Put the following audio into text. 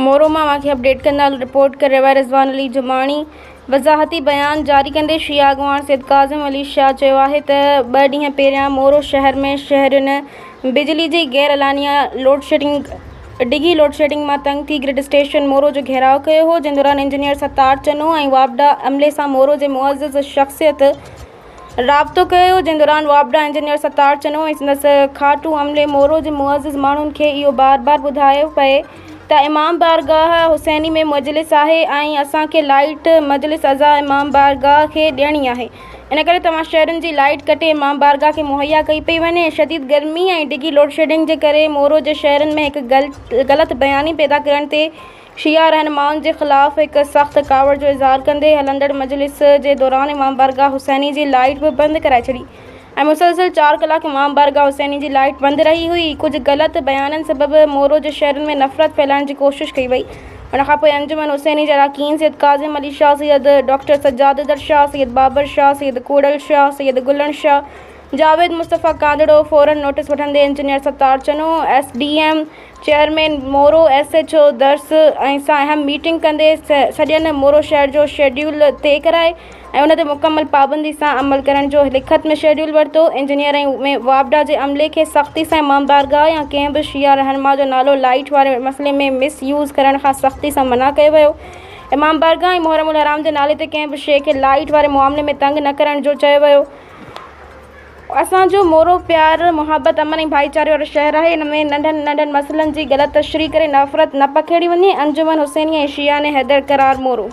मोरो मां वाक़ई अपडेट कंदा रिपोर्ट करे रहिया रिज़वान अली जुमाणी वज़ाहती बयान जारी कंदे शिया अॻवान सैयद काज़िम अली शाह चयो आहे त 2 ॾींहं पहिरियां मोरो शहर में शहरियुनि बिजली जी गैर-एलानिया डिघी लोड शेडिंग मां तंग थी ग्रिड स्टेशन मोरो जो घेराव कयो हो, जिन दौरान इंजीनियर सत्तार चनो ऐं वापडा अमले सां मोरो जे मुअज़्ज़ज़ शख़्सियत राब्तो कयो, जिन दौरान वापडा इंजीनियर सत्तार चनो ऐं संदसि खाटू अमले मोरो जे मुअज़्ज़ज़ माण्हुनि खे इहो बार बार ॿुधायो पए त इमाम बारगाह हुसैनी में मजलिस आहे ऐं असांखे लाइट मजलिस अज़ा इमाम बारगाह खे ॾियणी आहे। इन करे तव्हां शहरनि जी लाइट कटे इमाम बारगाह खे मुहैया कई पई वञे। शदीद गर्मी ऐं डिघी लोड शेडिंग जे करे मोरो जे शहरनि में हिकु ग़लति बयानी पैदा करण ते शिया रहनुमाउनि जे ख़िलाफ़ हिकु सख़्त कावड़ जो इज़हार कंदे हलंदड़ मजलिस जे दौरान इमाम बारगाह हुसैनी जी लाइट बि बंदि कराए छॾी ऐं मुसलसिल 4 कलाक इमाम बारगाह हुसैनी जी लाइट बंदि रही हुई। कुझु ग़लति बयाननि सबबि मोरो जे शहरनि में नफ़रत फैलाइण जी कोशिशि कई वई। उन खां पोइ अंजुमन हुसैनी जे अरकान सैयद काज़िम अली शाह, सैयद डॉक्टर सज्जाद शाह, सैयद बाबर शाह, सैयद कोडल शाह, सैयद गुलन शाह, जावेद मुस्तफ़ा कांदड़ो फ़ौरन नोटिस वठंदे इंजीनियर सत्तार चनो, SDM चेयरमैन मोरो SHO दर्स सां अहम मीटिंग कंदे सॼनि मोरो शहर जो शेड्यूल तय कराए ऐं उन ते मुकमल पाबंदी सां अमल करण जो लिखत में शेड्यूल वरितो। इंजीनियर ऐं वापडा जे अमले खे सख़्ती सां इमाम बारगाह या कंहिं बि शिया रहनुमा जो नालो लाइट वारे मसइले में मिस यूज़ करण खां सख़्ती सां मना कयो वियो। इमाम बारगाह ऐं मुहर्रमुल हराम जे नाले ते कंहिं बि शइ खे लाइट वारे मामले में तंग न करण जो चयो वियो। असांजो मोरो प्यार मुहबत अमन ऐं भाईचारे वारो शहर आहे। इन में नंढनि नंढनि मसइलनि जी ग़लति तशरीह करे नफ़रत न पखेड़ी वञे। अंजुमन हुसैनी ऐं शिया ने हैदर करार मोरो।